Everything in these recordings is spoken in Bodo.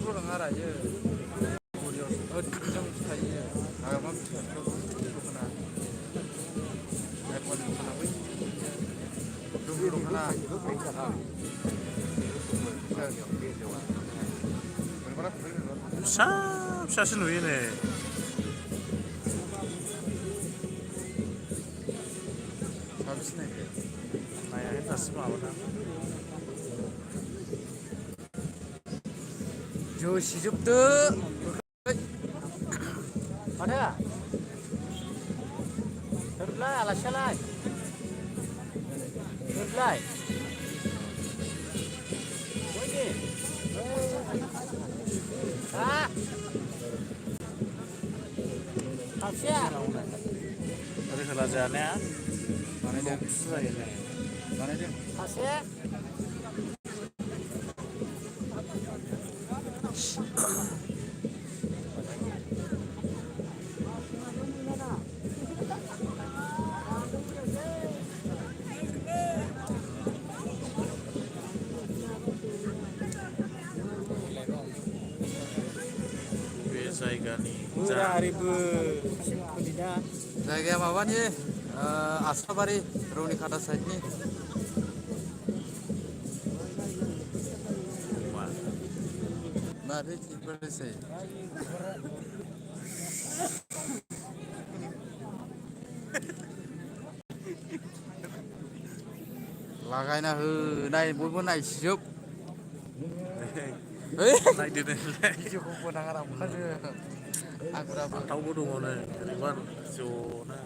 푸르랑 알아요. 어쩜 스타일이에요. 아가만 그렇구나. 알건 하나고 루루로 하나. 샤샤시 누이네. 잠시네. 아야 했다으면 아무나. 저 시집도. Mana? Terlai, alashalai. Terlai. Woi. Ah. Asia. Tadi kelajaannya Mana dia? susah ini. Mana dia? Asia. Zaigani. Ribu Kudina. Zaiganya apa nih? Asabari, Roni kata saya ini. Mari kita bersih. Lagai na hư này bốn này chụp. Naik di nih. Chụp không pernah ngarap kan. Aku Tahu gue dong nih. Ribuan zona.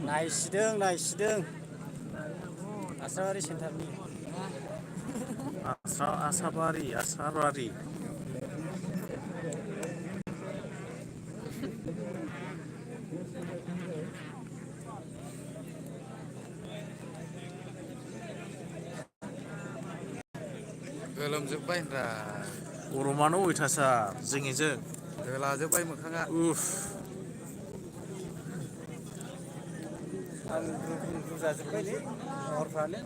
Naik sideng. Asari center ni. Asabari. Belum jumpai dah. Urumano witasa zingizeng. Belum jumpai makanya. Buza jumpai ni. Orfale.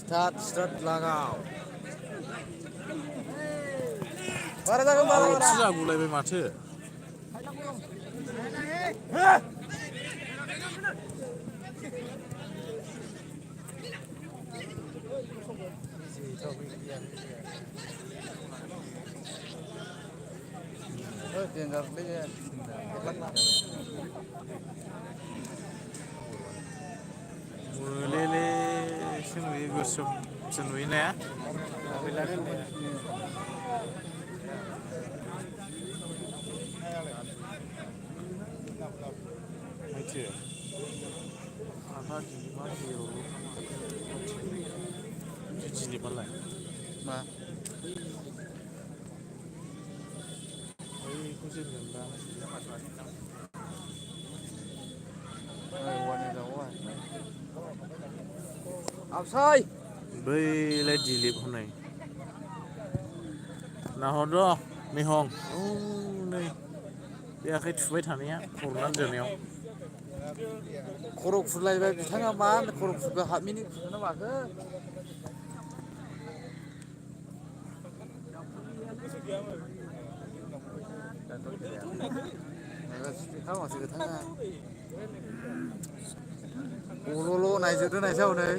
Start lagau. Bara jaga bara. Sudah mulai mati. Tinggal dia. Lele senui gosok senui ne ya. Bilarin dia. Itu. Apa di mana yo? Di mana? Ma. Kucing nembang. Wanita wan. Outside. Bai lai dilip honai. Nah hodo mihong. Nei. Dia kayak tuai thania kurang jeniau. Korok furलायबाय बिथाङा मा korok furga हाबमिनि फुरना माखो खालामासै गोथाङा गल'ल' नायजोबदो नायसै हनै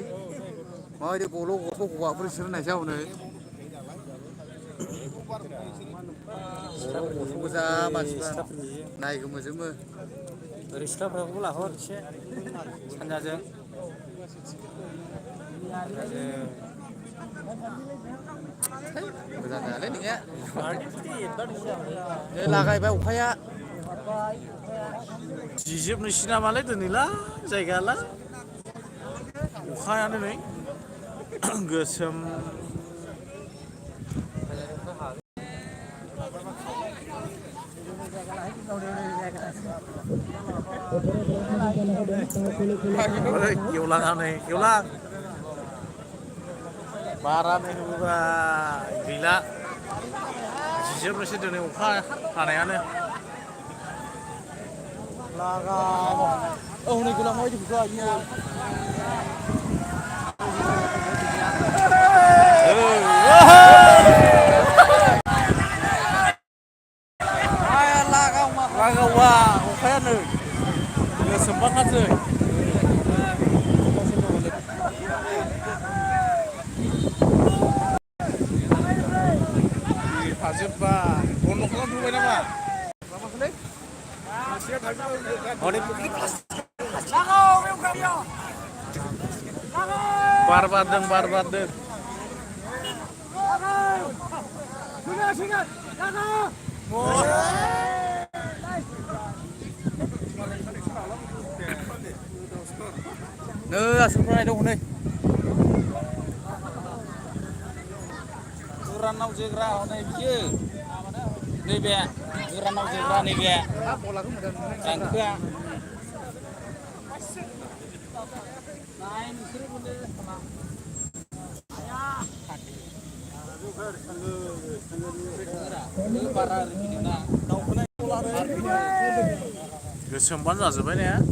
माबायदि गल' गथ' गवाफोर बिसोर नायसै हनै गल' गथ' गोजा मानसिफ्रा नायगोमोजोबो Dari silaफ्राखौबो लाहर एसे सानजाजों मोजां जायालै नोंनिया नै लागायबाय अखाया जिजोबनोसै नामालाय दिनैला जायगायाला अखायानो नै गोसोम Keulang barannya juga gila jujur masih dari uka aneh-aneh Này cứ làm mấy chục giờ như Wah, upaya nih. Udah semangat sih. Hasilnya, bonok kan dulu nama. Barbadeng. Sebenarnya dong nih. Ranau jegra này kia này bè ranau jegra này bè càng kia Kesempat lah sebenarnya.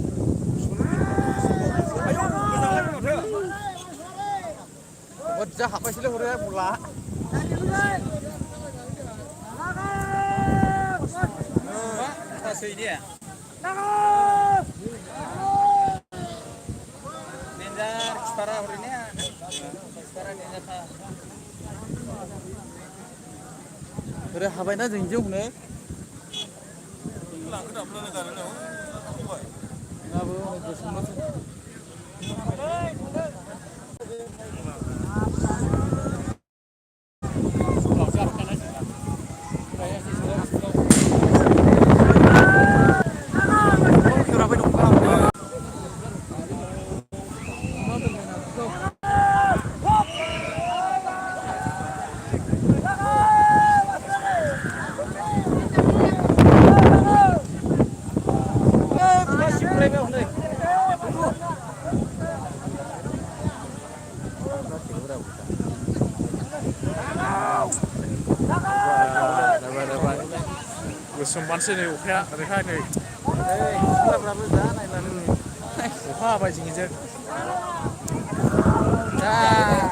Wajah apa sih udah pula. Tasih dia. Nendar setara harinya. Setara dia ta. Udah habayna jeng nih. Kesempat sih nih upaya mereka nih. Berapa dah naik lalu nih. Upaya apa sih ngejek? Dah.